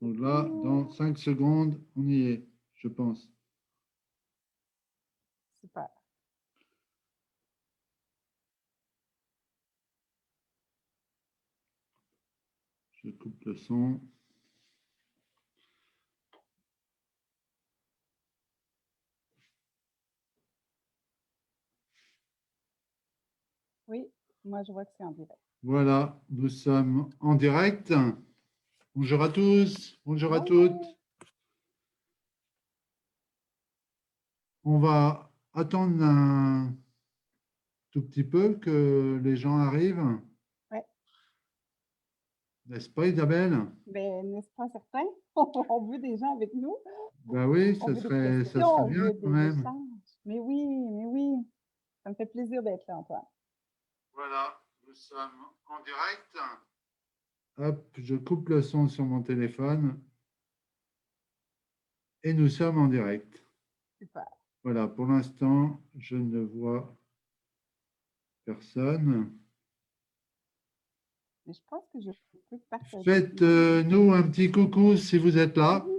Donc là, dans 5 secondes, on y est, je pense. Super. Je coupe le son. Oui, moi, je vois que c'est en direct. Voilà, nous sommes en direct. Bonjour à tous, bonjour à toutes. Bonjour. On va attendre un tout petit peu que les gens arrivent. Oui, N'est-ce pas, Isabelle? ben, n'est-ce pas certain? On veut des gens avec nous. Ben oui, On ça veut des serait questions, on bien veut quand des même. échanges. Mais oui, mais oui. Ça me fait plaisir d'être là, Antoine. Voilà, nous sommes en direct. Hop, je coupe le son sur mon téléphone et nous sommes en direct. Super. Voilà, pour l'instant, je ne vois personne. Mais je pense que je peux partager l'écran. Faites-nous un petit coucou si vous êtes là. Oui.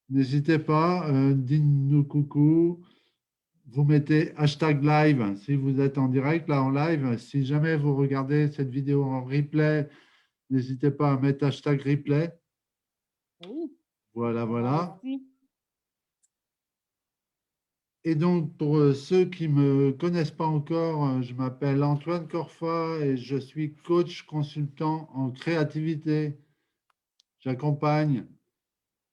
N'hésitez pas, dites-nous coucou. Vous mettez hashtag live si vous êtes en direct, là en live. Si jamais vous regardez cette vidéo en replay, n'hésitez pas à mettre hashtag replay. Oui, Voilà, on voit voilà. aussi. Et donc, pour ceux qui ne me connaissent pas encore, je m'appelle Antoine Corfa et je suis coach consultant en créativité. J'accompagne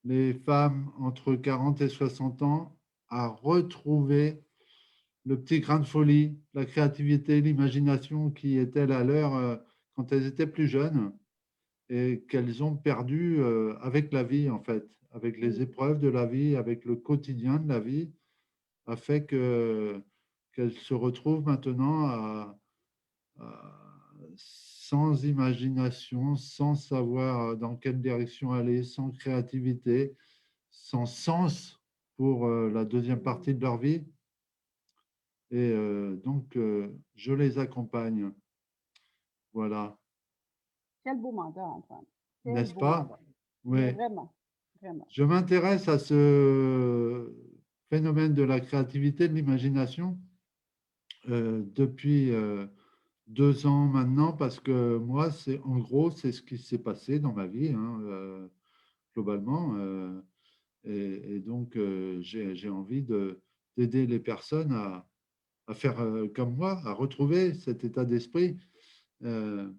les femmes entre 40 et 60 ans à retrouver le petit grain de folie, la créativité, l'imagination qui était à l'heure quand elles étaient plus jeunes et qu'elles ont perdu avec la vie, en fait, avec les Oui. épreuves de la vie, avec le quotidien de la vie, a fait qu'elles se retrouvent maintenant sans imagination, sans savoir dans quelle direction aller, sans créativité, sans sens pour la deuxième partie de leur vie. Et donc, je les accompagne. Voilà. Quel beau mandat, Antoine. Quel N'est-ce beau pas? mandat. Mais Oui. vraiment, vraiment. Je m'intéresse à ce phénomène de la créativité, de l'imagination, depuis 2 ans maintenant, parce que moi, c'est en gros, c'est ce qui s'est passé dans ma vie, hein, globalement. Et donc, j'ai envie d'aider les personnes à faire comme moi, à retrouver cet état d'esprit. Euh,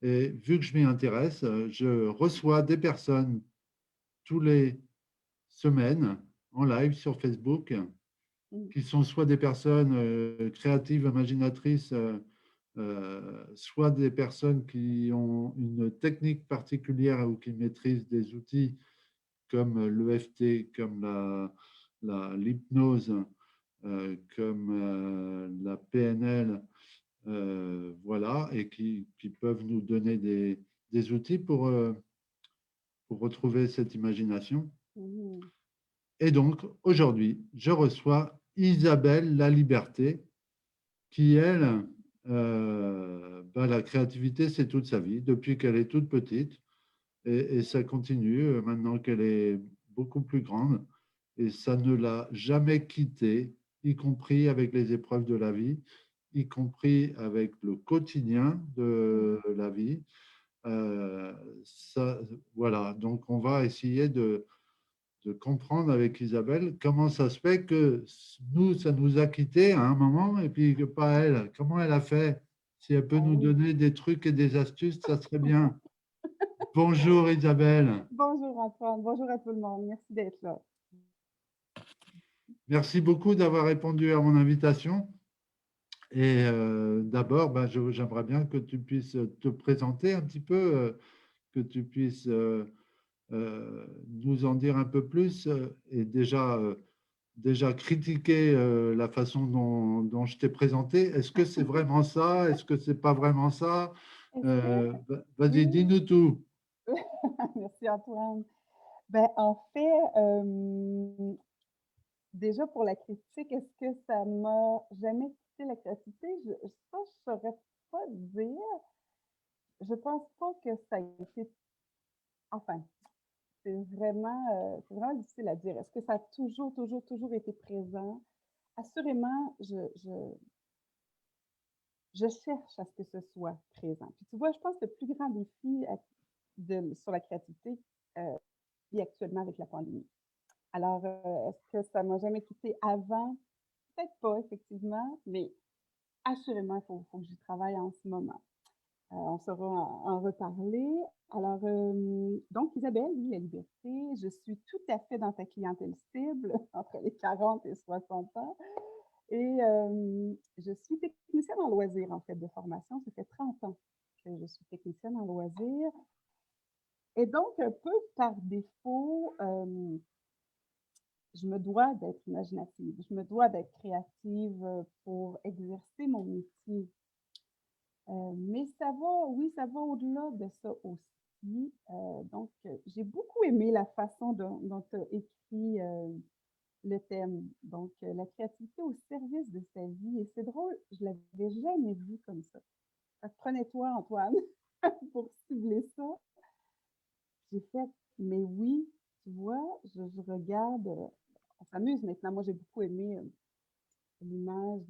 et vu que je m'y intéresse, je reçois des personnes tous les semaines en live sur Facebook Mm. qui sont soit des personnes créatives, imaginatrices, soit des personnes qui ont une technique particulière ou qui maîtrisent des outils comme l'EFT, comme l'hypnose, comme la PNL, voilà, et qui peuvent nous donner des outils pour retrouver cette imagination. Mhm. Et donc, aujourd'hui, je reçois Isabelle La Liberté, qui, elle, la créativité, c'est toute sa vie, depuis qu'elle est toute petite. Et ça continue maintenant qu'elle est beaucoup plus grande. Et ça ne l'a jamais quittée, y compris avec les épreuves de la vie, y compris avec le quotidien de la vie. Euh, ça, voilà, donc on va essayer de comprendre avec Isabelle comment ça se fait que nous, ça nous a quittés à un moment et puis que pas elle. Comment elle a fait? Si elle peut Ah nous oui. donner des trucs et des astuces, ça serait bien. Bonjour Isabelle. Bonjour, Antoine. Bonjour à tout le monde. Merci d'être là. Merci beaucoup d'avoir répondu à mon invitation. Et d'abord, j'aimerais bien que tu puisses te présenter un petit peu, que tu puisses nous en dire un peu plus et déjà critiquer la façon dont je t'ai présenté. Est-ce que c'est vraiment ça? Est-ce que c'est pas vraiment ça? Est-ce que Vas-y, oui, dis-nous tout. merci Antoine. Ben, en fait, déjà pour la critique, est-ce que ça m'a jamais quitté la créativité? Ça, je saurais pas dire. Je pense pas que ça a été. Enfin, c'est vraiment difficile à dire. Est-ce que ça a toujours, toujours, toujours été présent? Assurément, je cherche à ce que ce soit présent. Puis tu vois, je pense que le plus grand défi sur la créativité vit actuellement avec la pandémie. Alors, est-ce que ça m'a jamais quitté avant? Peut-être pas, effectivement, mais assurément, il faut que j'y travaille en ce moment. On saura en reparler. Alors, donc, Isabelle, oui, la liberté, je suis tout à fait dans ta clientèle cible, entre les 40 et 60 ans. Et je suis technicienne en loisirs, en fait, de formation. Ça fait 30 ans que je suis technicienne en loisirs. Et donc, un peu par défaut, je me dois d'être imaginative, je me dois d'être créative pour exercer mon métier. Mais ça va, oui, ça va au-delà de ça aussi. Donc, j'ai beaucoup aimé la façon dont tu as écrit le thème. Donc, la créativité au service de sa vie. Et c'est drôle, je ne l'avais jamais vu comme ça. Fait que prenez-toi, Antoine, pour cibler ça. J'ai fait, mais oui, tu vois, je regarde, on s'amuse maintenant. Moi, j'ai beaucoup aimé l'image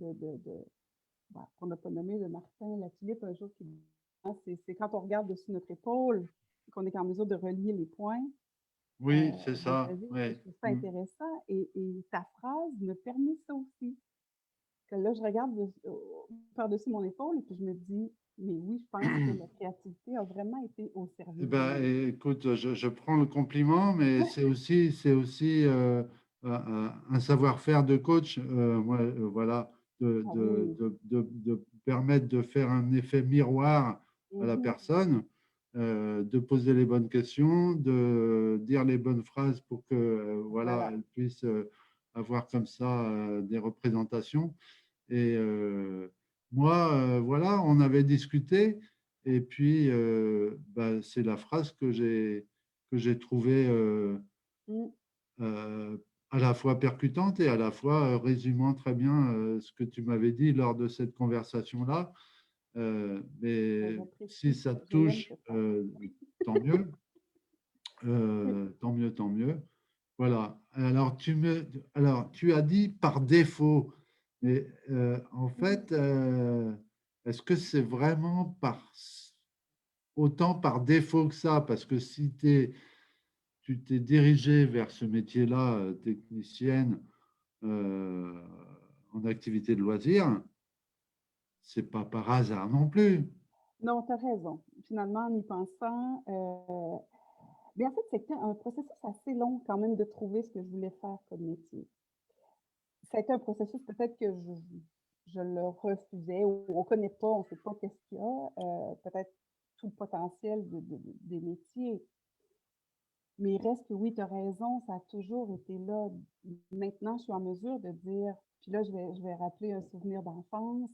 qu'on n'a pas nommé, de Martin Latulippe un jour qui dit, ah, c'est quand on regarde dessus notre épaule qu'on est en mesure de relier les points Oui, c'est de sa ça. vie. Et Oui. je trouve ça intéressant. Et ta phrase me permet ça aussi. Que là, je regarde par-dessus mon épaule et puis je me dis, mais oui, je pense que la créativité a vraiment été au Eh service de ben, ma vie. écoute, je prends le compliment, mais c'est aussi un savoir-faire de coach, voilà, Ah oui. de permettre de faire un effet miroir à la Mhm. personne, de poser les bonnes questions, de dire les bonnes phrases pour que, voilà, Voilà. elle puisse avoir comme ça des représentations. Et moi, voilà, on avait discuté, et puis bah, c'est la phrase que j'ai trouvée Mm. euh, à la fois percutante et à la fois résumant très bien ce que tu m'avais dit lors de cette conversation-là. Ben, Mais si j'apprécie ça ça. te Je l'aime, touche, cette phrase. tant mieux, Oui. tant mieux, tant mieux. Voilà. Alors, tu as dit par défaut, mais en fait, est-ce que c'est vraiment autant par défaut que ça? Parce que si tu t'es dirigé vers ce métier-là, technicienne euh, en activité de loisir, c'est pas par hasard non plus. Non, tu as raison. Finalement, en y pensant, mais en fait, c'était un processus assez long quand même de trouver ce que je voulais faire comme métier. Ça a été un processus peut-être que je le refusais ou on ne connaît pas, on ne sait pas qu'est-ce qu'il y a, peut-être tout le potentiel des métiers. Mais il reste que oui, tu as raison, ça a toujours été là. Maintenant, je suis en mesure de dire, puis là, je vais rappeler un souvenir d'enfance.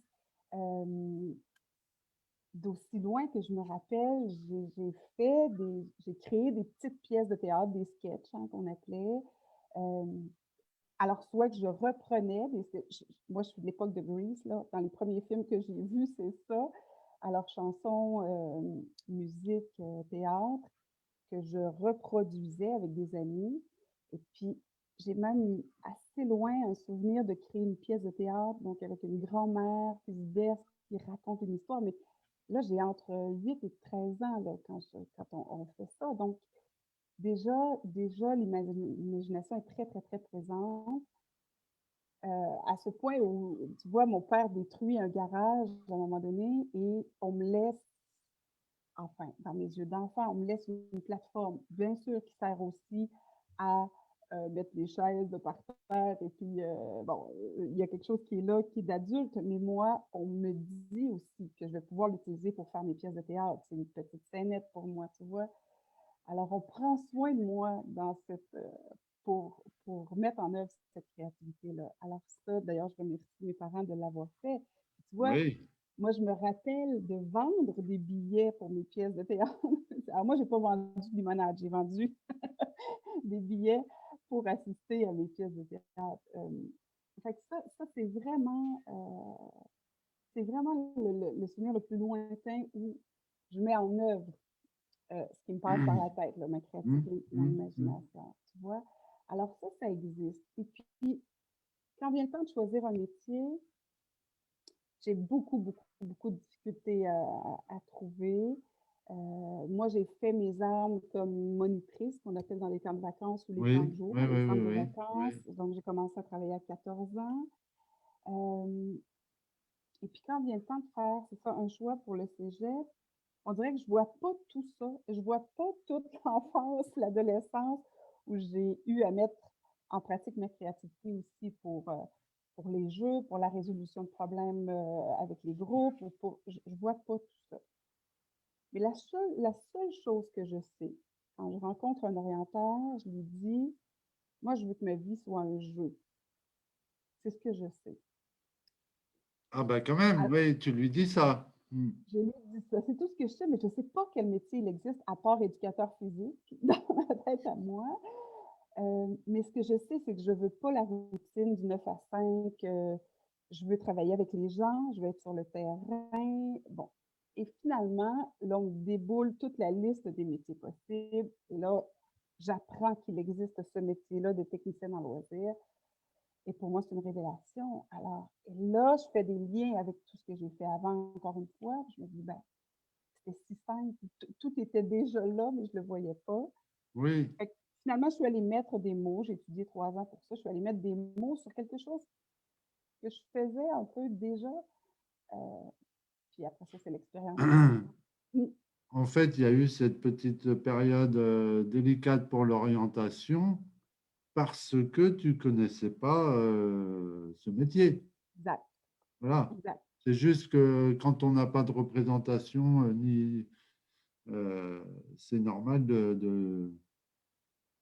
euh, D'aussi loin que je me rappelle, j'ai créé des petites pièces de théâtre, des sketchs hein, qu'on appelait. Euh, alors, soit que je reprenais, moi je suis de l'époque de Grease, là, dans les premiers films que j'ai vus, c'est ça. Alors, chansons, musique, théâtre, que je reproduisais avec des amis. Et puis, j'ai même assez loin un souvenir de créer une pièce de théâtre, donc avec une grand-mère qui se verse, qui raconte une histoire. Mais là, j'ai entre 8 et 13 ans là, quand on fait ça. Donc, déjà l'imagination est très, très, très présente. À ce point où, tu vois, mon père détruit un garage à un moment donné et on me laisse, enfin, dans mes yeux d'enfant, on me laisse une plateforme, bien sûr, qui sert aussi à mettre les chaises de par terre. Et puis, bon, il y a quelque chose qui est là, qui est d'adulte, mais moi, on me dit aussi que je vais pouvoir l'utiliser pour faire mes pièces de théâtre. C'est une petite scénette pour moi, tu vois. Alors, on prend soin de moi pour mettre en œuvre cette créativité-là. Alors ça, d'ailleurs, je remercie mes parents de l'avoir fait. Tu vois, Oui. moi, je me rappelle de vendre des billets pour mes pièces de théâtre. Alors moi, je n'ai pas vendu de limonade, j'ai vendu des billets pour assister à mes pièces de théâtre. Fait que ça c'est vraiment le souvenir le plus lointain où je mets en œuvre ce qui me passe par la tête, là, ma Hum, créativité, mon hum, hum. imagination, tu vois? Alors ça existe. Et puis, quand vient le temps de choisir un métier, j'ai beaucoup de difficultés à trouver. Moi, j'ai fait mes armes comme monitrice, qu'on appelle dans les camps de vacances ou les camps de Oui, jour, oui, dans les oui, oui, centres de oui, vacances. oui. Donc, j'ai commencé à travailler à 14 ans. Euh, et puis, quand vient le temps de faire, c'est ça, un choix pour le cégep, on dirait que je vois pas tout ça. Je vois pas toute l'enfance, l'adolescence où j'ai eu à mettre en pratique ma créativité aussi pour les jeux, pour la résolution de problèmes avec les groupes. Je vois pas tout ça. Mais la seule chose que je sais, quand je rencontre un orienteur, je lui dis, moi, je veux que ma vie soit un jeu. C'est ce que je sais. Ah ben quand même, Alors, oui, tu lui dis ça. Hum. je lui dis ça. C'est tout ce que je sais, mais je ne sais pas quel métier il existe à part éducateur physique dans ma tête à moi. Mais ce que je sais, c'est que je ne veux pas la routine du 9 à 5. Je veux travailler avec les gens, je veux être sur le terrain. Bon. Et finalement, là, on déboule toute la liste des métiers possibles. Et là, j'apprends qu'il existe ce métier-là de technicienne en loisirs. Et pour moi, c'est une révélation. Alors, et là, je fais des liens avec tout ce que j'ai fait avant, encore une fois. Je me dis, ben, c'était si simple. Tout était déjà là, mais je ne le voyais pas. Oui. Fait que finalement, je suis allée mettre des mots. J'ai étudié 3 ans pour ça. Je suis allée mettre des mots sur quelque chose que je faisais un peu déjà. Euh, puis après ça, c'est l'expérience qui a. Mm. En fait, il y a eu cette petite période délicate pour l'orientation parce que tu ne connaissais pas ce métier. Exact, Voilà. exact. C'est juste que quand on n'a pas de représentation, ni, euh, c'est normal de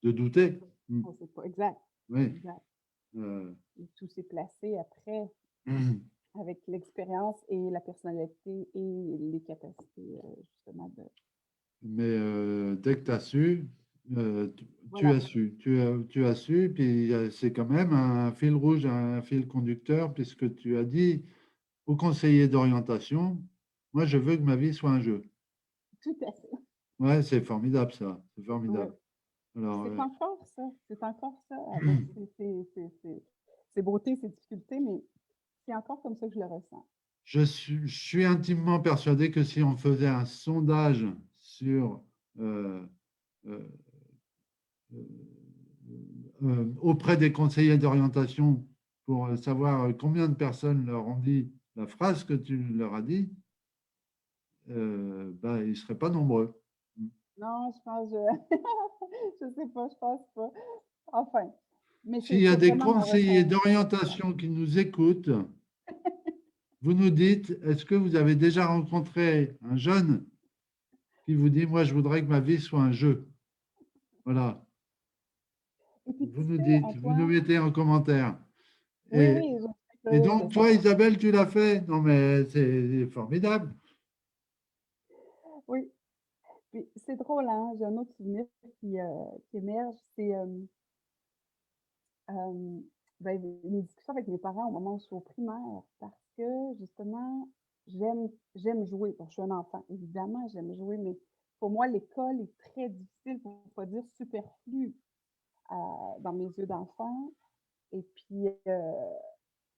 douter. Mm. On sait pas. Exact, Oui. exact. Euh, Et tout s'est placé après avec l'expérience et la personnalité et les capacités, justement, de. mais dès que tu as su, tu Voilà. as su, tu as su, puis c'est quand même un fil rouge, un fil conducteur, puisque tu as dit au conseiller d'orientation, moi je veux que ma vie soit un jeu. Tout à fait. Ouais, c'est formidable ça, c'est Ouais. formidable. Alors, C'est encore ça. C'est encore ça, avec ses beautés, ses difficultés, mais c'est encore comme ça que je le ressens. je suis intimement persuadé que si on faisait un sondage sur euh, euh, auprès des conseillers d'orientation pour savoir combien de personnes leur ont dit la phrase que tu leur as dit, ben, ils ne seraient pas nombreux. Non, je pense, je sais pas, je pense pas. Enfin, mais S'il y a c'est des vraiment mon conseillers ressentiment. d'orientation qui nous écoutent, vous nous dites, est-ce que vous avez déjà rencontré un jeune qui vous dit, moi, je voudrais que ma vie soit un jeu? Voilà. Et puis, Vous tu nous sais, dites, vous nous Antoine, mettez en commentaire. oui, Et, oui, je suis et curieuse de donc, toi, savoir. Isabelle, tu l'as fait? Non, mais c'est formidable. Oui, puis c'est drôle, hein? J'ai un autre souvenir qui émerge, c'est euh, ben, une discussion avec mes parents au moment où je suis au primaire, parce que justement, j'aime jouer. Bon, je suis un enfant, évidemment, j'aime jouer, mais pour moi, l'école est très difficile, pour ne pas dire superflue, dans mes yeux d'enfant. Et puis,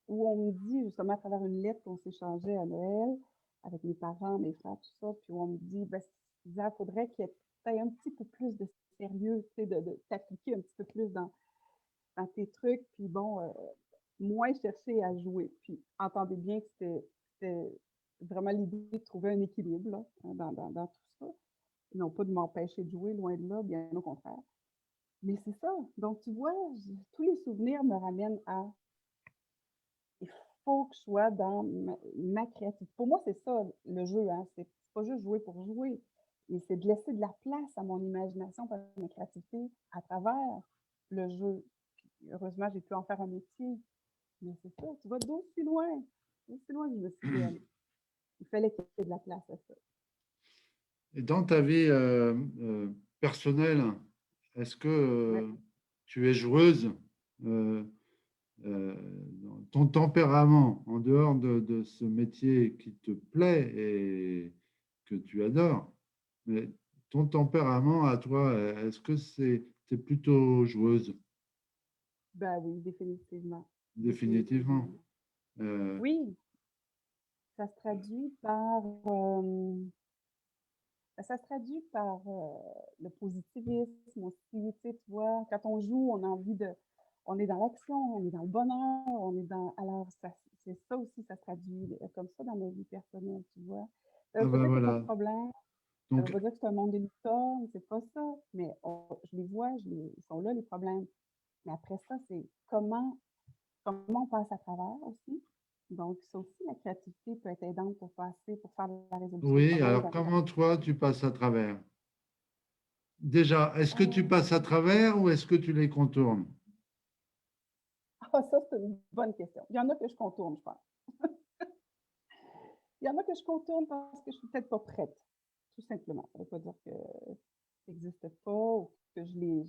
où on me dit, justement, à travers une lettre qu'on s'échangeait à Noël, avec mes parents, mes frères, tout ça, puis où on me dit, ben, il faudrait qu'il y ait un petit peu plus de sérieux, tu sais, de t'appliquer un petit peu plus dans tes trucs, puis bon, moins chercher à jouer. Puis entendez bien que c'était vraiment l'idée de trouver un équilibre là, hein, dans tout ça. Non pas de m'empêcher de jouer, loin de là, bien au contraire. Mais c'est ça. Donc, tu vois, tous les souvenirs me ramènent à il faut que je sois dans ma créativité. Pour moi, c'est ça, le jeu. Hein. C'est pas juste jouer pour jouer. Mais c'est de laisser de la place à mon imagination, à ma créativité à travers le jeu. Puis, heureusement, j'ai pu en faire un métier. Mais c'est ça, tu vas d'aussi loin que je me suis fait aller. Il fallait qu'il y ait de la place à ça. Et dans ta vie personnelle, est-ce que Ouais. tu es joueuse? euh, euh, Ton tempérament, en dehors de ce métier qui te plaît et que tu adores, mais ton tempérament à toi, est-ce que t'es plutôt joueuse, Ben oui, définitivement. définitivement? Définitivement. Euh, Oui, ça se traduit par, ça se traduit par le positivisme aussi. Tu sais, tu vois, quand on joue, on a envie de, on est dans l'action, on est dans le bonheur, on est dans, alors c'est ça aussi, ça se traduit comme ça dans ma vie personnelle, tu vois. Ça ah veut pas ben dire qu'il n'y a pas de voilà. problème, ça veut Donc, pas dire que c'est un monde de licorne, c'est pas ça, mais je les vois, ils sont là les problèmes. Mais après ça, c'est comment on passe à travers aussi. Donc, ça aussi, la créativité peut être aidante pour passer, pour faire la résolution de oui, problèmes alors dans comment toi, tu passes à travers? Déjà, est-ce que tu euh, passes à travers ou est-ce que tu les contournes? Ah, ça, c'est une bonne question. Il y en a que je contourne, je pense. Il y en a que je contourne parce que je suis peut-être pas prête, tout simplement. Ça ne veut pas dire que ça n'existe pas ou que ou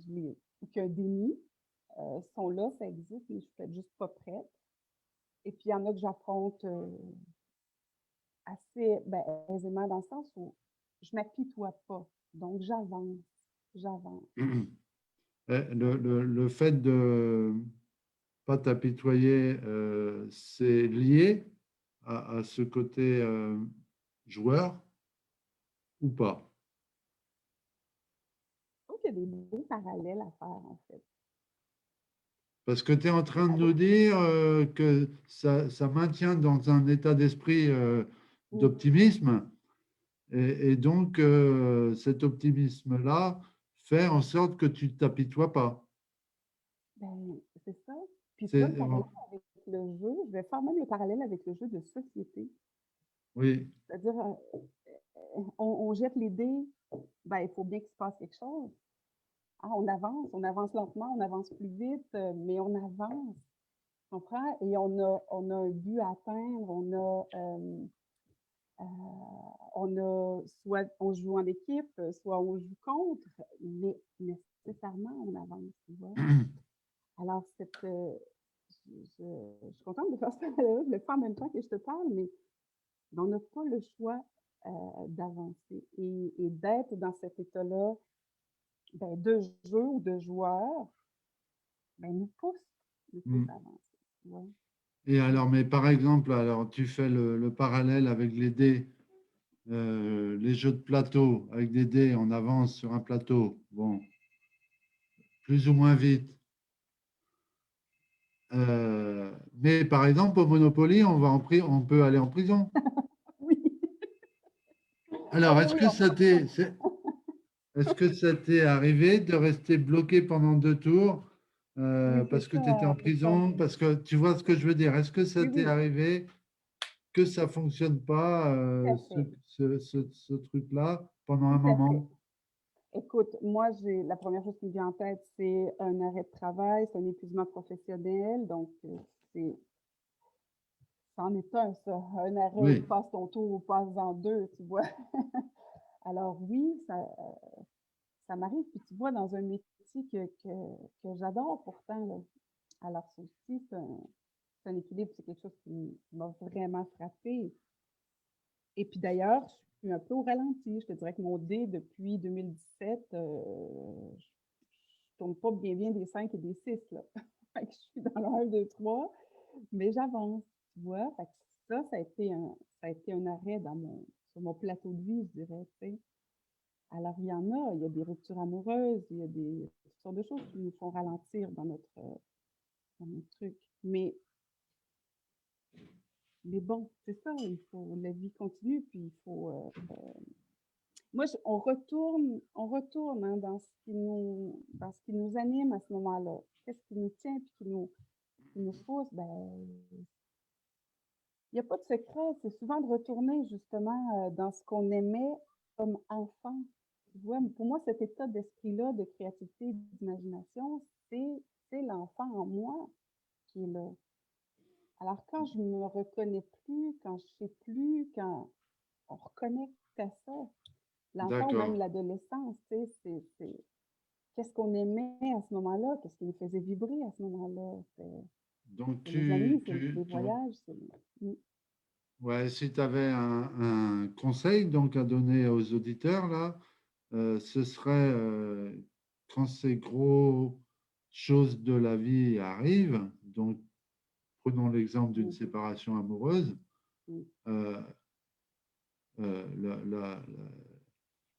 qu'il y a un déni. Sont là, ça existe, mais je suis peut-être juste pas prête. Et puis, il y en a que j'affronte assez ben, aisément dans le sens où je m'apitoie pas. Donc, j'avance, j'avance. Le fait de pas t'apitoyer, c'est lié à ce côté joueur ou pas? Je trouve qu'il y a des beaux parallèles à faire, en fait. Parce que tu es en Des train de nous parallèles. dire que ça maintient dans un état d'esprit Oui, d'optimisme. Et donc, cet optimisme-là fait en sorte que tu ne t'apitoies pas. ben, c'est ça. Puis tu vois, le C'est, parallèle avec le jeu, je vais faire même le parallèle avec le jeu de société. oui, C'est-à-dire, on jette les dés, ben, il faut bien qu'il se passe quelque chose. Ah, on avance lentement, on avance plus vite, mais on avance, tu comprends? Et on a un but à atteindre, euh, on a soit on joue en équipe, soit on joue contre, mais nécessairement on avance, tu vois? Alors, je suis contente de faire ça, de le faire en même temps que je te parle, mais on n'a pas le choix d'avancer et d'être dans cet état-là ben, de jeu ou de joueur, ben, nous pousse à avancer. Ouais. Et Ouais. alors, mais par exemple, alors tu fais le parallèle avec les dés, les jeux de plateau, avec des dés, on avance sur un plateau, bon, plus ou moins vite. Mais par exemple, au Monopoly, on peut aller en prison. Oui. Ah Alors, oui, oui, est-ce que ça t'est arrivé de rester bloqué pendant 2 tours oui, parce que tu étais en c'est ça. prison? Parce que tu vois ce que je veux dire. Est-ce que ça Oui, t'est oui, arrivé que ça fonctionne pas, tout à fait. ce truc-là, pendant un Tout à fait. moment? Écoute, moi, la première chose qui me vient en tête, c'est un arrêt de travail, c'est un épuisement professionnel. Donc, c'est, c'en est un, ça. Un arrêt, Oui. passe ton tour ou passe-en deux, tu vois. Alors oui, ça m'arrive. Puis tu vois, dans un métier que j'adore pourtant, là. Alors ça aussi, c'est un équilibre, c'est quelque chose qui m'a vraiment frappée. Et puis d'ailleurs, je suis un peu au ralenti. Je te dirais que mon dé, depuis 2017, je tourne pas bien bien des 5 et des 6 là. Fait que je suis dans le 1, 2, 3, mais j'avance, tu vois. Fait que ça a été un arrêt sur mon plateau de vie, je dirais, tu sais. Alors, il y a des ruptures amoureuses, il y a toutes sortes de choses qui nous font ralentir dans notre truc. Mais bon, c'est ça, la vie continue, puis il faut, moi, on retourne hein, dans ce qui nous anime à ce moment-là. Qu'est-ce qui nous tient, puis qui nous pousse? Ben, il n'y a pas de secret, c'est souvent de retourner justement dans ce qu'on aimait comme enfant. Tu vois, pour moi, cet état d'esprit-là, de créativité, d'imagination, c'est l'enfant en moi qui est là. Alors, quand je me reconnais plus, quand je sais plus, quand on reconnecte à ça, l'enfant ou même D'accord. l'adolescence, tu sais, qu'est-ce qu'on aimait à ce moment-là, qu'est-ce qui nous faisait vibrer à ce moment-là. Donc, C'est les amis, c'est les voyages. Mm. ouais, si tu avais un conseil donc à donner aux auditeurs là, ce serait quand ces grosses choses de la vie arrivent, donc prenons l'exemple d'une Mhm. séparation amoureuse, Mhm. euh,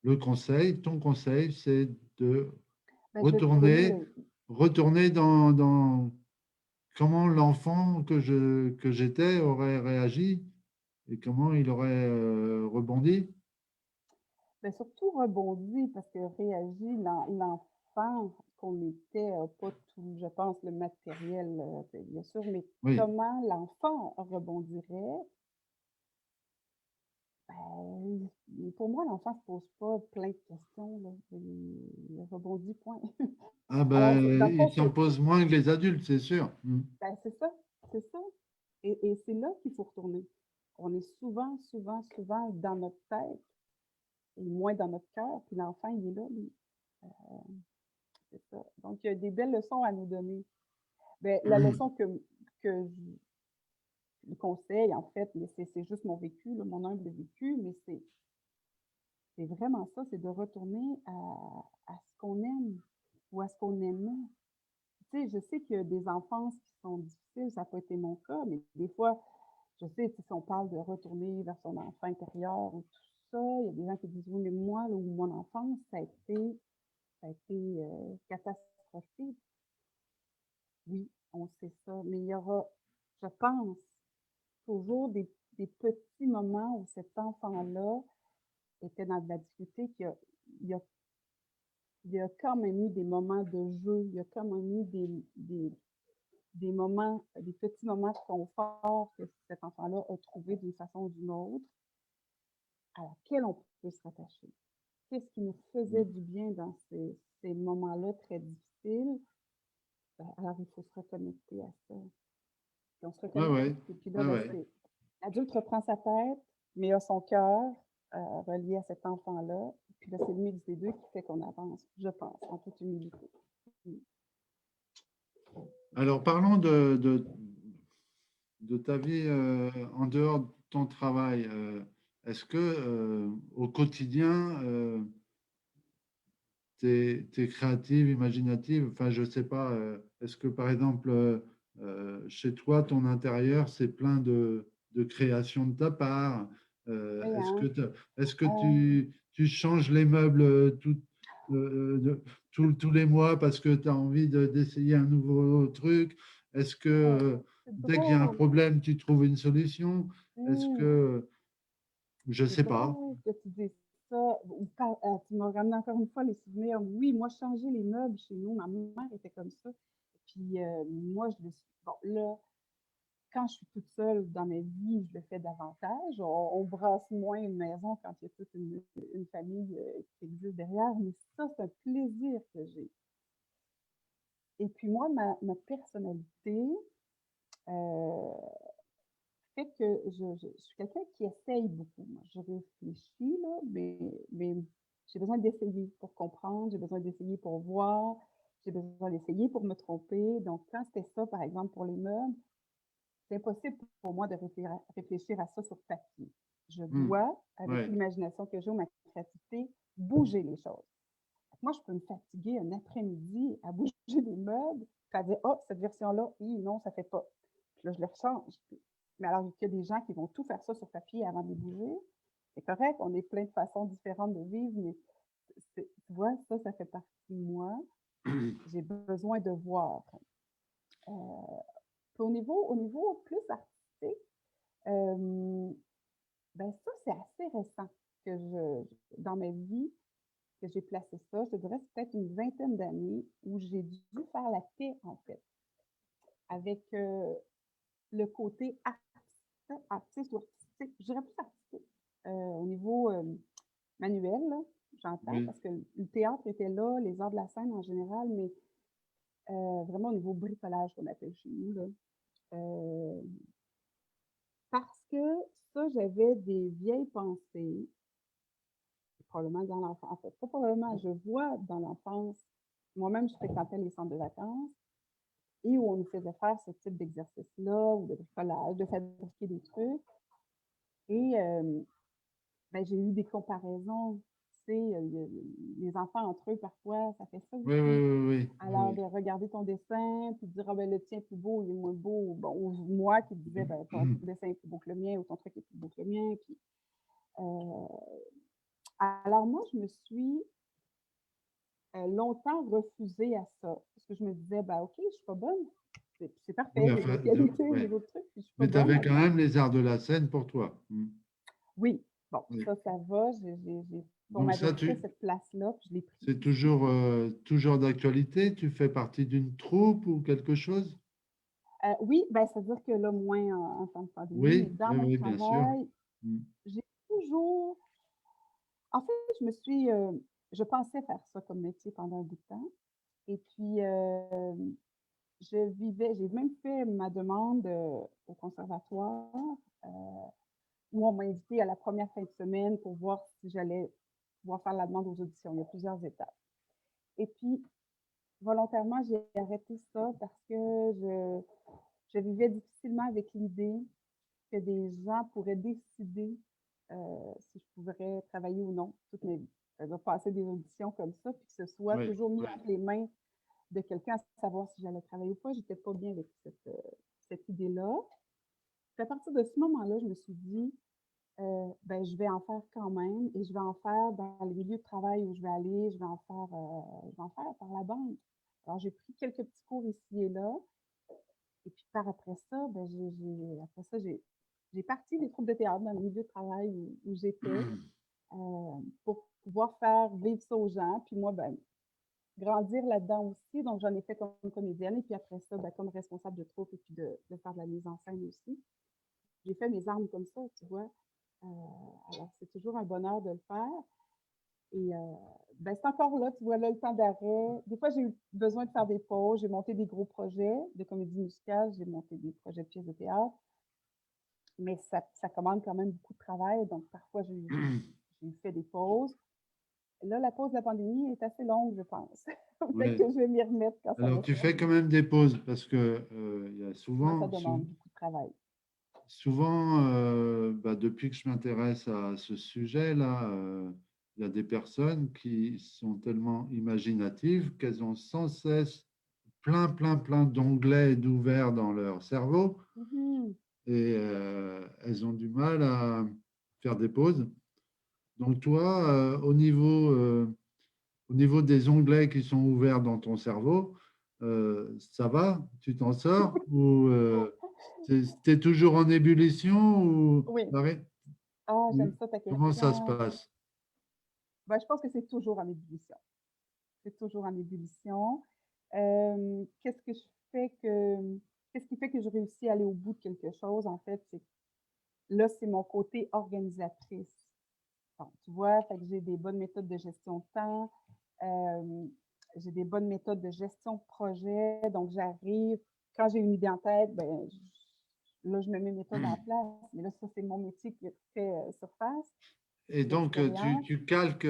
le conseil, ton conseil, c'est de Ben, je vais te donner, retourner, retourner dans comment l'enfant que j'étais aurait réagi et comment il aurait rebondi. ben, surtout rebondi parce que réagit l'enfant qu'on était n'a pas tout, je pense, le matériel, bien sûr, mais Oui. comment l'enfant rebondirait. Ben, pour moi, l'enfant ne se pose pas plein de questions, là. Il rebondit, point. Ah Alors, ben, dans le il fond, s'en pose moins que les adultes, c'est sûr. Mm. ben, c'est ça, c'est ça. Et c'est là qu'il faut retourner. On est souvent, souvent, souvent dans notre tête et moins dans notre cœur, puis l'enfant, il est là, lui. Euh, c'est ça. Donc, il y a des belles leçons à nous donner. Ben, la leçon que je conseille, en fait, mais c'est juste mon vécu, là, mon humble vécu, mais c'est vraiment ça, c'est de retourner à ce qu'on aime ou à ce qu'on aimait. Tu sais, je sais qu'il y a des enfances qui sont difficiles, ça n'a pas été mon cas, mais des fois, je sais, si on parle de retourner vers son enfant intérieur ou tout ça, il y a des gens qui disent, oui, mais moi, là, où mon enfance, ça a été catastrophique. Oui, on sait ça, mais il y aura, je pense, toujours des petits moments où cet enfant-là était dans de la difficulté, il y a, il y a quand même eu des moments de jeu, il y a quand même eu des moments, des petits moments de confort que cet enfant-là a trouvé d'une façon ou d'une autre, à laquelle on peut se rattacher. Qu'est-ce qui nous faisait Mm. du bien dans ces moments-là très difficiles? Ben, alors, il faut se reconnecter à ça. Puis on se Ouais, reconnecte. ouais, Et puis là, ouais, ben, ouais. l'adulte reprend sa tête, mais a son cœur relié à cet enfant-là. Puis là, c'est le mix des deux qui fait qu'on avance, je pense, en toute humilité. Mm. Alors, parlons de ta vie en dehors de ton travail. Est-ce que au quotidien, tu es créative, imaginative? Enfin, je ne sais pas. Est-ce que, par exemple, chez toi, ton intérieur, c'est plein de créations de ta part? Oui, Est-ce que, hein? est-ce que Euh, tu changes les meubles tous les mois parce que tu as envie d'essayer un nouveau truc? Est-ce que c'est dès qu'il y a un drôle. problème, tu trouves une solution? Est-ce Mm. que, je ne C'est sais pas. drôle que tu dises ça. Tu m'as ramené encore une fois les souvenirs. Oui, moi, je changeais les meubles chez nous. Ma mère était comme ça. Puis moi, je le suis. Bon, là, quand je suis toute seule dans ma vie, je le fais davantage. On brasse moins une maison quand il y a toute une famille qui existe derrière, mais ça, c'est un plaisir que j'ai. Et puis moi, ma personnalité euh, fait que je suis quelqu'un qui essaye beaucoup. Moi. Je réfléchis, là, mais j'ai besoin d'essayer pour comprendre, j'ai besoin d'essayer pour voir, j'ai besoin d'essayer pour me tromper. Donc, quand c'était ça, par exemple, pour les meubles, c'est impossible pour moi de réfléchir à ça sur papier. Je Hmm. dois, avec Ouais. l'imagination que j'ai ou ma créativité, bouger les choses. Moi, je peux me fatiguer un après-midi à bouger des meubles, puis à dire, oh, cette version-là, non, ça ne fait pas. Puis là, je les rechange. Mais alors, il y a des gens qui vont tout faire ça sur papier avant de les bouger. C'est correct, on est plein de façons différentes de vivre, mais tu vois, ça fait partie de moi. J'ai besoin de voir. Euh, puis au niveau plus artistique, euh, ben ça, c'est assez récent que dans ma vie, que j'ai placé ça. Je te dirais, c'est peut-être une vingtaine d'années où j'ai dû faire la paix, en fait, avec le côté artiste ou artistique, je dirais plus artistique, au niveau manuel, là, j'entends, Oui. parce que le théâtre était là, les arts de la scène en général, mais vraiment au niveau bricolage, qu'on appelle chez nous, là. Euh, Parce que ça, j'avais des vieilles pensées, probablement dans l'enfance. En fait, pas probablement, je vois dans l'enfance, moi-même, je fréquentais les centres de vacances et où on nous faisait faire ce type d'exercice-là, ou de bricolage, de fabriquer des trucs. Et ben, j'ai eu des comparaisons. sais, les enfants entre eux, parfois, ça fait ça Oui, oui, aussi. oui, oui, Alors, oui. de regarder ton dessin, puis de dire, ah ben le tien est plus beau, il est moins beau. Bon, ou moi qui disais, ben ton dessin est plus beau que le mien, ou ton truc est plus beau que le mien. Puis, euh, alors, moi, je me suis longtemps refusé à ça. Parce que je me disais, ben OK, je suis pas bonne. C'est Oui, parfait, j'ai enfin, d'autres qualités, j'ai ouais. d'autres trucs, puis je suis pas Mais tu bonne avais quand là-dedans. même les arts de la scène pour toi. Oui, bon, Oui. ça va. On Donc m'avait ça, fait cette place-là, puis je l'ai prise. c'est toujours d'actualité. Tu fais partie d'une troupe ou quelque chose? Oui, ben, c'est-à-dire que là, moins en temps de pandémie, mais Oui, dans oui, mon oui, bien sûr. travail, Mm. j'ai toujours. En fait, je pensais faire ça comme métier pendant un bout de temps. Et puis, j'ai même fait ma demande au conservatoire, euh, où on m'a invité à la première fin de semaine pour voir si j'allais pouvoir faire la demande aux auditions. Il y a plusieurs étapes. Et puis, volontairement, j'ai arrêté ça parce que je vivais difficilement avec l'idée que des gens pourraient décider si je pourrais travailler ou non toute ma vie. C'est-à-dire passer des auditions comme ça, puis que ce soit Oui, toujours mis entre les mains de quelqu'un à savoir si j'allais travailler ou pas. J'étais pas bien avec cette idée-là. Puis à partir de ce moment-là, je me suis dit, ben, je vais en faire quand même et je vais en faire dans les milieux de travail où je vais aller, je vais en faire par la bande. Alors, j'ai pris quelques petits cours ici et là. Et puis par après ça, ben, après ça, j'ai parti des troupes de théâtre dans le milieu de travail où j'étais pour pouvoir faire vivre ça aux gens. Puis moi, ben, grandir là-dedans aussi. Donc, j'en ai fait comme comédienne. Et puis après ça, ben, comme responsable de troupe et puis de faire de la mise en scène aussi. J'ai fait mes armes comme ça, tu vois. Euh, alors, c'est toujours un bonheur de le faire. Et ben, c'est encore là, tu vois, là, le temps d'arrêt. Des fois, j'ai eu besoin de faire des pauses. J'ai monté des gros projets de comédie musicale. J'ai monté des projets de pièces de théâtre. Mais ça commande quand même beaucoup de travail. Donc, parfois, j'ai fait des pauses. Là, la pause de la pandémie est assez longue, je pense. Peut-être oui. que je vais m'y remettre quand ça Alors, va tu se fais quand terminer. même des pauses parce que il y a Moi, ça demande beaucoup de travail. souvent bah, depuis que je m'intéresse à ce sujet-là, il y a des personnes qui sont tellement imaginatives qu'elles ont sans cesse plein d'onglets et d'ouverts dans leur cerveau Mhm. et elles ont du mal à faire des pauses. Donc toi, au niveau des onglets qui sont ouverts dans ton cerveau, ça va? Tu t'en sors? Ou tu es toujours en ébullition? Ou, Oui. Marie? Ah, Ou j'aime ça ta comment ça se question. passe? Ben, je pense que c'est toujours en ébullition. C'est toujours en ébullition. Qu'est-ce que je fais que. Qu'est-ce qui fait que je réussis à aller au bout de quelque chose, en fait, c'est là, c'est mon côté organisatrice. Bon, tu vois, fait que j'ai des bonnes méthodes de gestion de temps, euh, j'ai des bonnes méthodes de gestion de projet, donc j'arrive, quand j'ai une idée en tête, ben, là, je mets mes méthodes en place, mais là, ça, c'est mon métier qui fait surface, Et donc, l'expérience. tu calques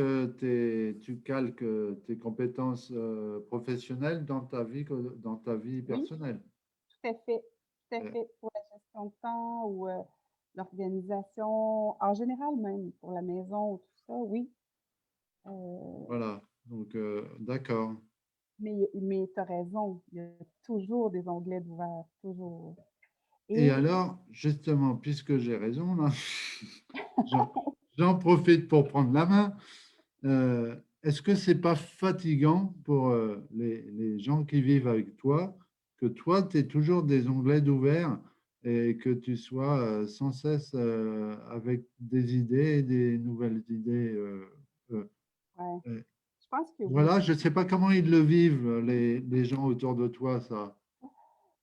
tes compétences professionnelles dans ta vie Oui, personnelle. tout à Euh, fait, pour la gestion de temps ou l'organisation, en général même, pour la maison ou tout ça, oui. Euh, voilà. Donc, d'accord. mais tu as raison, il y a toujours des onglets d'ouvert, toujours. Et Et alors, justement, puisque j'ai raison, là, j'en j'en profite pour prendre la main. Est-ce que c'est pas fatigant pour les gens qui vivent avec toi que toi, tu aies toujours des onglets d'ouvert et que tu sois sans cesse avec des idées, des nouvelles idées euh, ouais, euh, je pense que oui. voilà, je ne sais pas comment ils le vivent, les gens autour de toi, ça. Il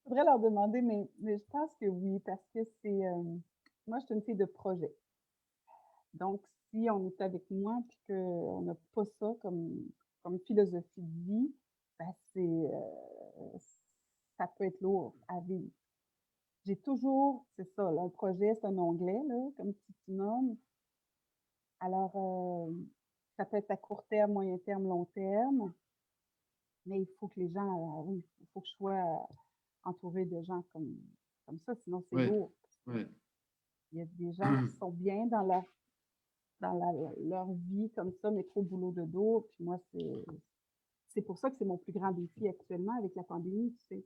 faudrait leur demander, mais je pense que oui, parce que c'est. Moi, je suis une fille de projet. Donc, si on est avec moi et qu'on n'a pas ça comme philosophie de vie, ben ça peut être lourd à vivre. J'ai toujours, c'est ça, là, un projet, c'est un onglet, là, comme tu nommes. Alors, ça peut être à court terme, moyen terme, long terme, mais il faut que les gens, oui, il faut que je sois entourée de gens comme ça, sinon c'est Oui, lourd. oui. Il y a des gens qui sont bien dans dans leur vie comme ça, métro, boulot, dodo. Puis moi, c'est pour ça que c'est mon plus grand défi actuellement avec la pandémie, tu sais.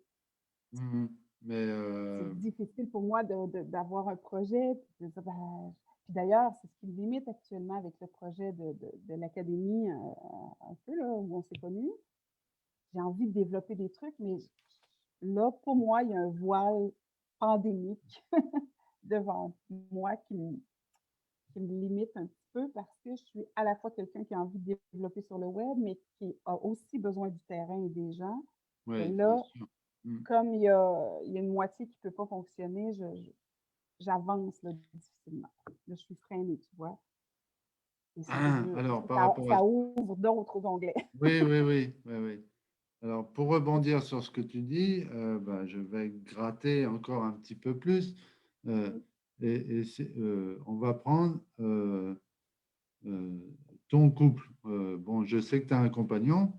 Mhm. Mais C'est difficile pour moi d'avoir un projet. Puis, ben, puis d'ailleurs, c'est ce qui me limite actuellement avec le projet de l'académie, un peu là, où on s'est connus. J'ai envie de développer des trucs, mais là, pour moi, il y a un voile pandémique devant moi qui me limite un petit peu parce que je suis à la fois quelqu'un qui a envie de développer sur le web, mais qui a aussi besoin du terrain et des gens. Et oui, bien là, sûr. Mhm. comme il y a une moitié qui ne peut pas fonctionner, j'avance là, difficilement. Là, je suis freinée, tu vois. Et Alors, par rapport à... ça ouvre d'autres onglets. Oui, oui, oui, oui, oui. Alors, pour rebondir sur ce que tu dis, bah, je vais gratter encore un petit peu plus. Euh, on va prendre euh, ton couple. Bon, je sais que tu as un compagnon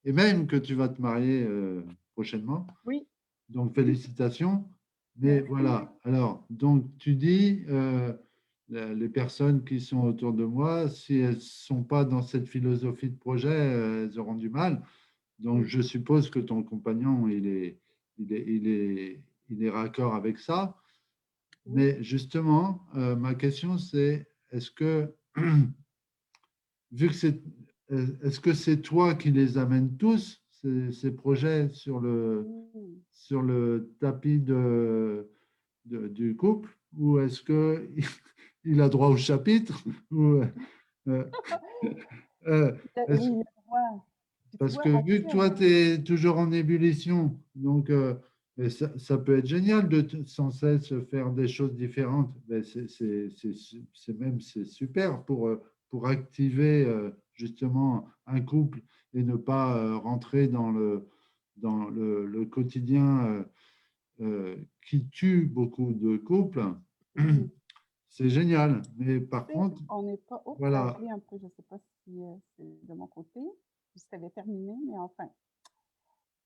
et même que tu vas te marier prochainement. Oui, Donc, félicitations. Mais merci. voilà, alors, donc tu dis, les personnes qui sont autour de moi, si elles ne sont pas dans cette philosophie de projet, elles auront du mal. Donc, Oui, je suppose que ton compagnon, il est raccord avec ça. oui. Mais justement, ma question, c'est, est-ce que, vu que est-ce que c'est toi qui les amènes tous, ces projets Mm. sur le tapis du couple, ou est-ce que il a droit au chapitre, ou, euh, euh, est-ce- Oui, le droit. Puis tu parce vois, que vu que toi, actuellement, tu es toujours en ébullition, donc mais ça peut être génial de sans cesse faire des choses différentes. Mais c'est super pour activer justement un couple et ne pas rentrer dans le quotidien qui tue beaucoup de couples. mhm. C'est génial. Mais par Tu sais, contre, on n'est pas. Oh, ça a voilà. gelé un peu, je ne sais pas si c'est de mon côté, si tu avais terminé, mais enfin,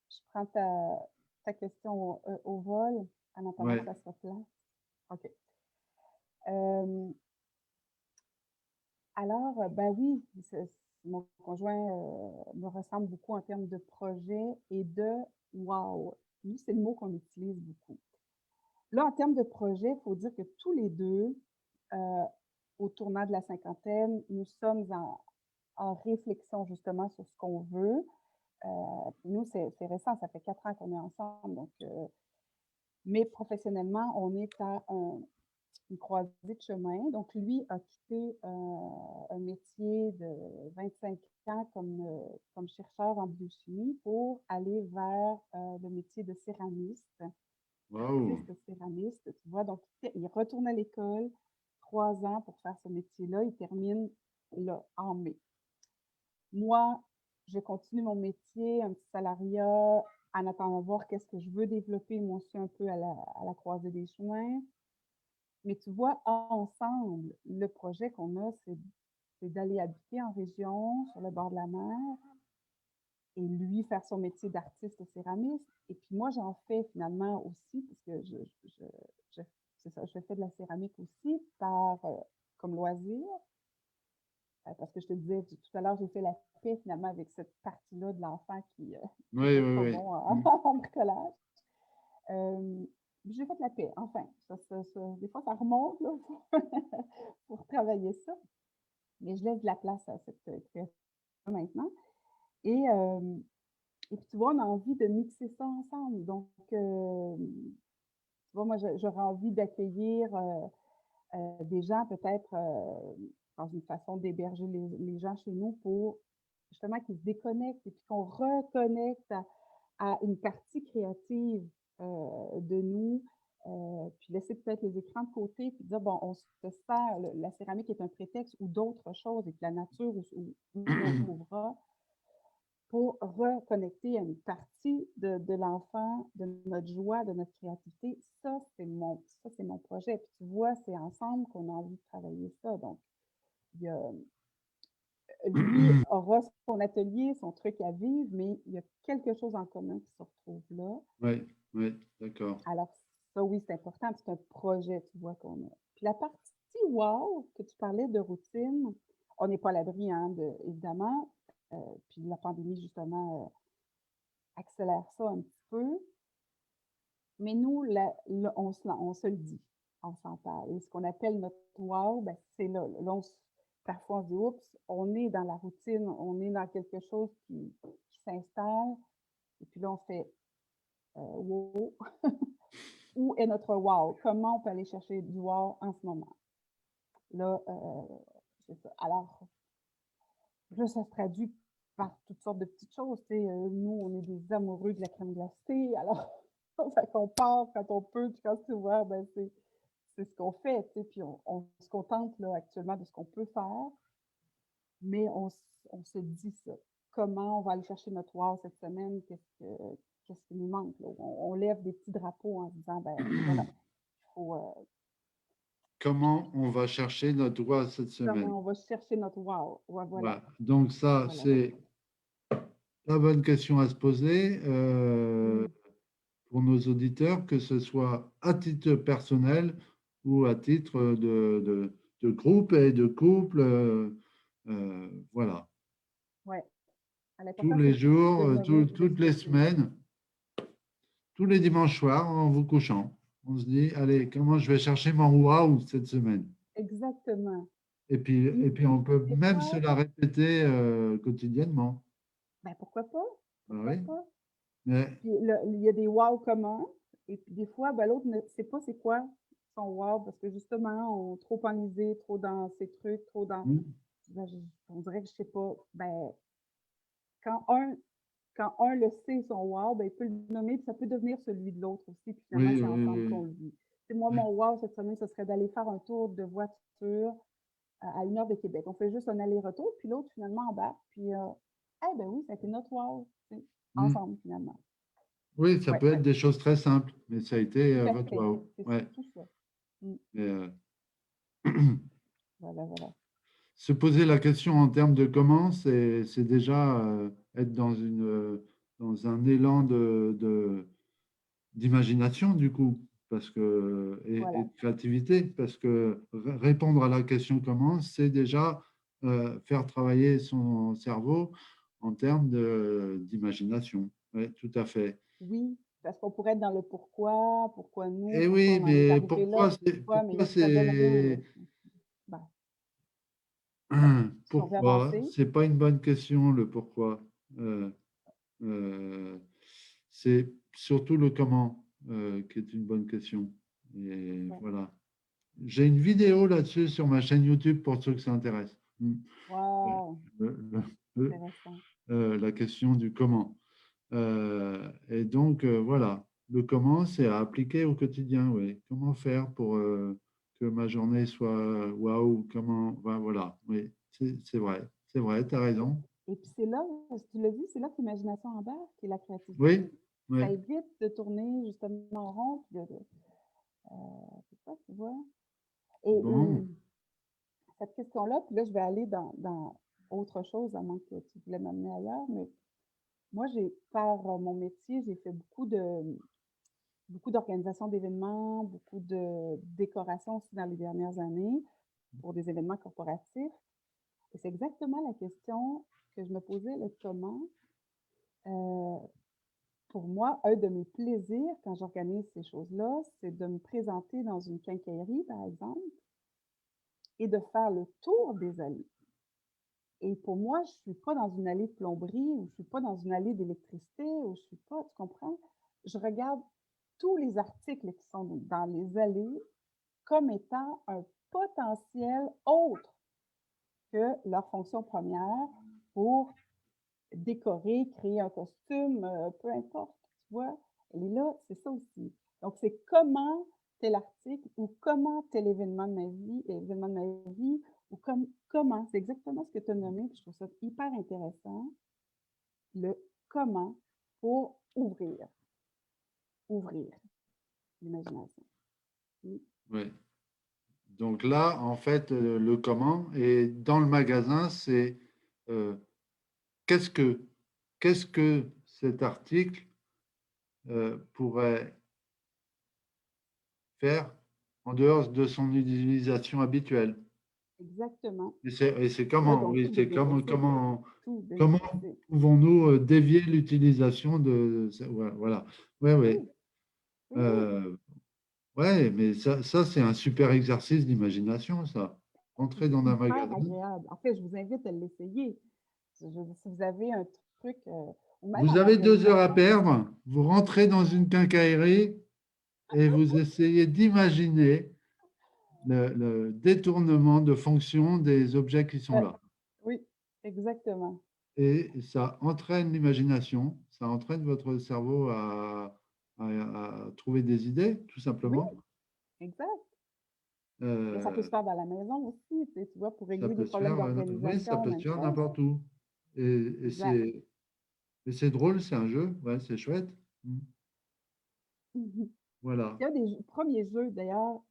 je prends ta question au vol en attendant que Ouais. ça soit plat. OK. Euh, alors, ben oui, mon conjoint me ressemble beaucoup en termes de projet et de wow. Nous, c'est le mot qu'on utilise beaucoup. Là, en termes de projet, il faut dire que tous les deux, euh, au tournant de la cinquantaine, nous sommes en réflexion justement sur ce qu'on veut. Puis nous, c'est récent, ça fait 4 ans qu'on est ensemble. Donc, mais professionnellement, on est à une croisée de chemin. Donc, lui a quitté un métier de 25 ans comme chercheur en biochimie pour aller vers le métier de céramiste, Waouh. artiste céramiste, tu vois. Donc, il retourne à l'école 3 ans pour faire ce métier-là. Il termine là, en mai. Moi, je continue mon métier, un petit salariat, en attendant de voir qu'est-ce que je veux développer, moi aussi un peu à la croisée des chemins. Mais tu vois, ensemble, le projet qu'on a, c'est d'aller habiter en région, sur le bord de la mer, et lui faire son métier d'artiste céramiste. Et puis moi, j'en fais finalement aussi, puisque je, c'est ça, je fais de la céramique aussi comme loisir. Parce que je te disais tout à l'heure, j'ai fait la paix finalement avec cette partie-là de l'enfant qui Oui, n'était oui, pas oui. bon Mm. en bricolage. Euh, j'ai fait la paix, enfin. Des fois, ça remonte là, pour travailler ça. Mais je laisse de la place à cette création maintenant. Et, euh, et puis, tu vois, on a envie de mixer ça ensemble. Donc, tu vois, moi, j'aurais envie d'accueillir des gens peut-être dans une façon d'héberger les gens chez nous pour justement qu'ils se déconnectent et puis qu'on reconnecte à une partie créative de nous, puis laisser peut-être les écrans de côté, puis dire, bon, on se sert, la céramique est un prétexte ou d'autres choses, et que la nature nous entourera pour reconnecter à une partie de l'enfant, de notre joie, de notre créativité. Ça, c'est mon projet. Puis tu vois, c'est ensemble qu'on a envie de travailler ça. Donc, il y a, lui aura son atelier, son truc à vivre, mais il y a quelque chose en commun qui se retrouve là. Oui, oui, d'accord. Alors, ça, oui, c'est important. C'est un projet, tu vois, qu'on a. Puis la partie wow que tu parlais de routine, on n'est pas à l'abri, hein, évidemment, puis la pandémie, justement, accélère ça un petit peu. Mais nous, on se le dit, on s'en parle. Et ce qu'on appelle notre wow, ben, c'est là. Là, parfois, on se dit, oups, on est dans la routine, on est dans quelque chose qui s'installe. Et puis là, on fait, wow, où est notre wow? Comment on peut aller chercher du wow en ce moment? Là, c'est ça. Alors, là, ça se traduit par toutes sortes de petites choses. Tu sais, nous, on est des amoureux de la crème glacée. Alors, fait qu'on part quand on peut, puis quand c'est ouvert, ben, c'est ce qu'on fait, tu sais, puis on se contente là, actuellement de ce qu'on peut faire, mais on se dit ça. Comment on va aller chercher notre wow cette semaine? Qu'est-ce qui nous manque? Là? On lève des petits drapeaux en se disant, ben voilà, il faut, Comment on va chercher notre droit cette semaine? comment on va chercher notre wow? Ouais, voilà, Voilà. Donc ça, voilà, voilà. c'est la bonne question à se poser Mm. pour nos auditeurs, que ce soit à titre personnel ou à titre de groupe et de couple. Voilà. Ouais. Tous L'important, c'est les jours, de nommer et de toutes les se dire. semaines, tous les dimanches soirs en vous couchant. On se dit, allez, comment je vais chercher mon wow cette semaine? Exactement. Et puis, on peut Des même se fois, la répéter quotidiennement. ben pourquoi pas? Ah Pourquoi oui, pas? mais Puis il y a des wow communs, et puis des fois, ben, l'autre ne sait pas c'est quoi son wow, parce que justement, on est trop enlisé, trop dans ses trucs, trop dans. Ben, on dirait que je sais pas. Ben, quand un, quand un le sait, son wow, ben, il peut le nommer, puis ça peut devenir celui de l'autre aussi, puis finalement, oui, c'est oui, ensemble oui. qu'on le vit. C'est moi, mon wow cette semaine, ce serait d'aller faire un tour de voiture à 1 heure de Québec. On fait juste un aller-retour, puis l'autre, finalement, embarque, puis, eh ben oui, ça a été notre wow, tu sais, Mm. ensemble, finalement. Oui, ça Ouais, peut être des choses très simples, mais ça a été tout à votre fait. wow. C'est Ouais. surtout ça. Mm. Et, Voilà, voilà. se poser la question en termes de comment, c'est déjà être dans un élan d'imagination, du coup, et Voilà. de créativité, parce que répondre à la question comment, c'est déjà faire travailler son cerveau en termes d'imagination. Oui, tout à fait. Oui, parce qu'on pourrait être dans le pourquoi nous, Et pourquoi oui, on en est mais arrivé là, pourquoi, mais pourquoi ça donne rien. c'est Ben, bon, si on veut pourquoi? avancer, C'est pas une bonne question, le pourquoi. Euh, euh, c'est surtout le comment qui est une bonne question. Et ouais. voilà. J'ai une vidéo là-dessus sur ma chaîne YouTube pour ceux que ça intéresse. Ouais. Wow, Le- le- le- intéressant. la question du comment. Et donc, voilà. Le comment, c'est à appliquer au quotidien. Oui. Comment faire pour que ma journée soit waouh? Comment. Voilà. Oui, c'est vrai. C'est vrai, tu as raison. Et puis c'est là, si tu l'as vu, c'est là que l'imagination embarque et la créativité. Oui, oui. Ça évite de tourner justement en rond, puis c'est ça, tu vois. Et Bon. cette question-là, puis là, je vais aller dans autre chose, à moins que tu voulais m'amener ailleurs, mais moi, par mon métier, j'ai fait beaucoup d'organisation d'événements, beaucoup de décoration aussi dans les dernières années pour des événements corporatifs. Et c'est exactement la question que je me posais, le comment. Euh, pour moi, un de mes plaisirs quand j'organise ces choses-là, c'est de me présenter dans une quincaillerie, par exemple, et de faire le tour des allées. Et pour moi, je ne suis pas dans une allée de plomberie ou je ne suis pas dans une allée d'électricité ou je ne suis pas, tu comprends? Je regarde tous les articles qui sont dans les allées comme étant un potentiel autre que leur fonction première pour décorer, créer un costume, peu importe, tu vois. Et là, c'est ça aussi. Donc, c'est comment tel article ou comment tel événement de ma vie, ou comment, c'est exactement ce que tu as nommé, puis je trouve ça hyper intéressant, le comment pour ouvrir l'imagination. Mm. Oui. Donc là, en fait, le comment, et dans le magasin, c'est euh, qu'est-ce que, qu'est-ce que cet article pourrait faire en dehors de son utilisation habituelle. Exactement. Et c'est Et là, comment, donc, oui, tout c'est devient comment, possible. comment, Tout devient comment possible. pouvons-nous dévier l'utilisation de… Voilà. Oui, oui. Oui, oui, oui. Ouais, mais ça c'est un super exercice d'imagination, ça. C'est Entrer dans un hyper magasin. agréable. En fait, je vous invite à l'essayer. Si vous avez un truc, ou même Vous en avez 2 heures à organisation, perdre, vous rentrez dans une quincaillerie et vous essayez d'imaginer le détournement de fonction des objets qui sont euh, là. oui, exactement. Et ça entraîne l'imagination, ça entraîne votre cerveau à trouver des idées, tout Oui, simplement. exact. Mais ça peut Euh, se faire dans la maison aussi, tu vois, pour Ça régler des peut se problèmes faire, oui, ça d'organisation, peut se même faire chose. n'importe où. Et, et Exact. c'est et c'est drôle, c'est un jeu, ouais, c'est chouette. Mm. Mhm. Voilà. Il y a des premiers jeux, d'ailleurs,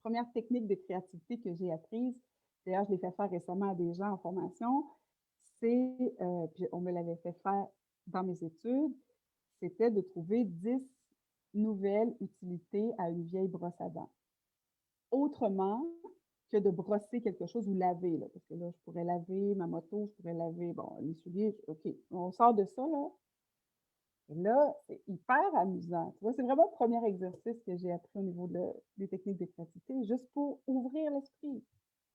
première technique de créativité que j'ai apprise, d'ailleurs, je l'ai fait faire récemment à des gens en formation, puis on me l'avait fait faire dans mes études, c'était de trouver 10 nouvelles utilités à une vieille brosse à dents. Autrement que de brosser quelque chose ou laver, là, parce que là, je pourrais laver ma moto, je pourrais laver, bon, les souliers, OK, on sort de ça, là. Et là, c'est hyper amusant. Tu vois, c'est vraiment le premier exercice que j'ai appris au niveau des techniques de créativité, juste pour ouvrir l'esprit.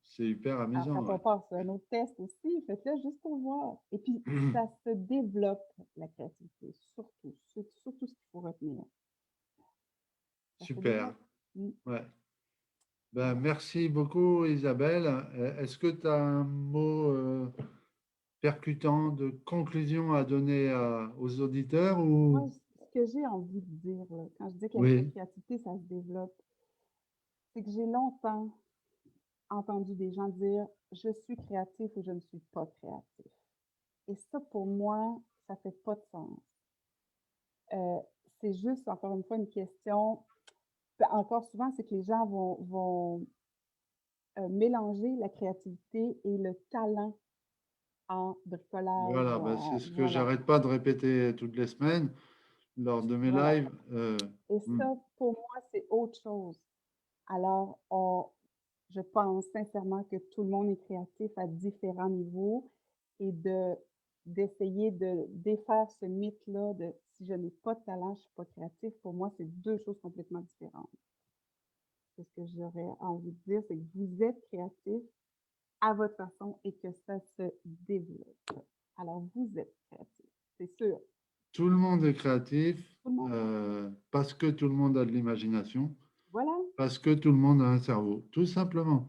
C'est hyper Alors, amusant, quand on ouais. passe à un autre test aussi, faites-le juste pour voir. Et puis, ça se développe, la créativité, surtout. C'est surtout ce qu'il faut retenir. Ça se Super. développe. Mm. Ouais. Ben, Voilà. merci beaucoup, Isabelle. Est-ce que tu as un mot percutant de conclusion à donner aux auditeurs Moi, ou… ce que j'ai envie de dire, là, quand je dis que la Oui, créativité, ça se développe, c'est que j'ai longtemps entendu des gens dire je suis créatif ou je ne suis pas créatif. Et ça, pour moi, ça fait pas de sens. Euh, c'est juste, encore une fois, une question. Encore souvent, c'est que les gens vont mélanger la créativité et le talent en bricolage voilà, ou ben, c'est en. ce que Voilà, j'arrête pas de répéter toutes les semaines lors de mes voilà. lives. Et Hmm. ça, pour moi, c'est autre chose. Alors, je pense sincèrement que tout le monde est créatif à différents niveaux et d'essayer de défaire ce mythe-là de si je n'ai pas de talent, je ne suis pas créatif. Pour moi, c'est deux choses complètement différentes. C'est ce que j'aurais envie de dire, c'est que vous êtes créatif à votre façon et que ça se développe. Alors, vous êtes créatif, c'est sûr. Tout le monde est créatif Tout le monde. parce que tout le monde a de l'imagination, Voilà, parce que tout le monde a un cerveau, tout simplement.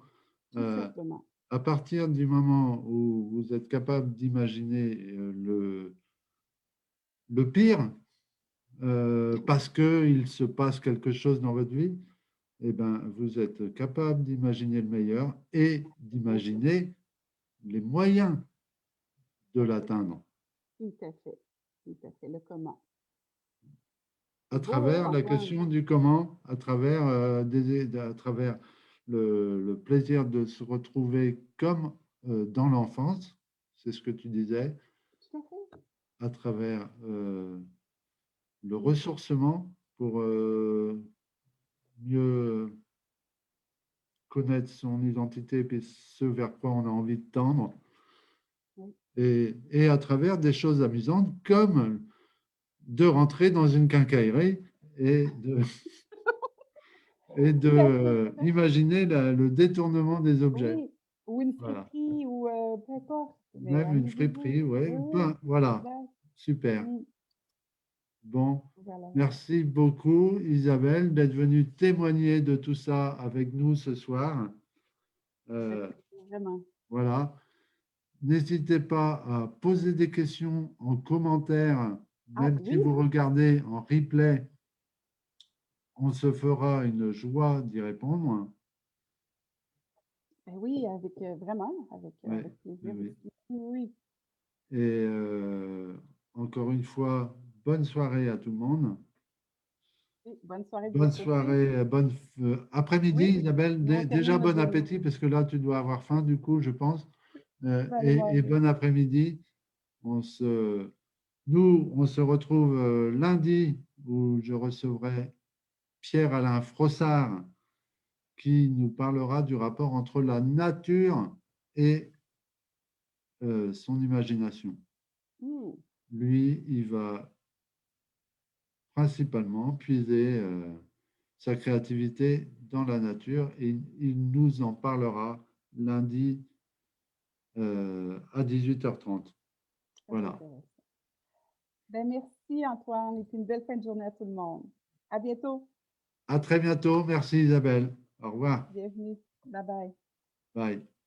tout Euh, simplement. à partir du moment où vous êtes capable d'imaginer le pire, parce qu'il se passe quelque chose dans votre vie, eh ben, vous êtes capable d'imaginer le meilleur et Bien sûr. d'imaginer les moyens de Tout à fait. l'atteindre Tout à fait. Tout à fait. Le comment. à C'est beau, hein, travers la Antoine? question du comment, à travers, à travers le plaisir de se retrouver comme dans l'enfance, c'est ce que tu disais, Tout à fait. à travers le Mm. ressourcement pour mieux connaître son identité et ce vers quoi on a envie de tendre, Oui. et à travers des choses amusantes comme de rentrer dans une quincaillerie et de Tout à fait. imaginer le détournement des objets. Oui. Ou une Voilà. friperie ou peu importe. Mais Même une amusez-vous. friperie, oui. Oui, oui. Ben, voilà, Exact. super. Mm. Bon, Voilà, voilà. merci beaucoup, Isabelle, d'être venue témoigner de tout ça avec nous ce soir. Ça fait Euh, plaisir, vraiment. voilà. N'hésitez pas à poser des questions en commentaire, Ah même si oui, vous regardez en replay, on se fera une joie d'y répondre. ben oui, avec vraiment, Oui, avec oui, plaisir oui. aussi. Oui, oui. Et encore une fois, bonne soirée à tout le monde. Oui. Bonne soirée de Bonne votre côté. soirée, bonne après-midi, Oui, Isabelle. nous on Déjà, termine notre bon journée. appétit, parce que là, tu dois avoir faim, du coup, je pense. Je vais aller Et manger. bon après-midi. Nous, on se retrouve lundi où je recevrai Pierre-Alain Frossard, qui nous parlera du rapport entre la nature et son imagination. Hmm. Lui, il va principalement puiser sa créativité dans la nature et il nous en parlera lundi à 18h30. Très Voilà. intéressant. Ben, merci Antoine et puis une belle fin de journée à tout le monde. À bientôt. À très bientôt. Merci Isabelle. Au revoir. Bienvenue. Bye bye. Bye.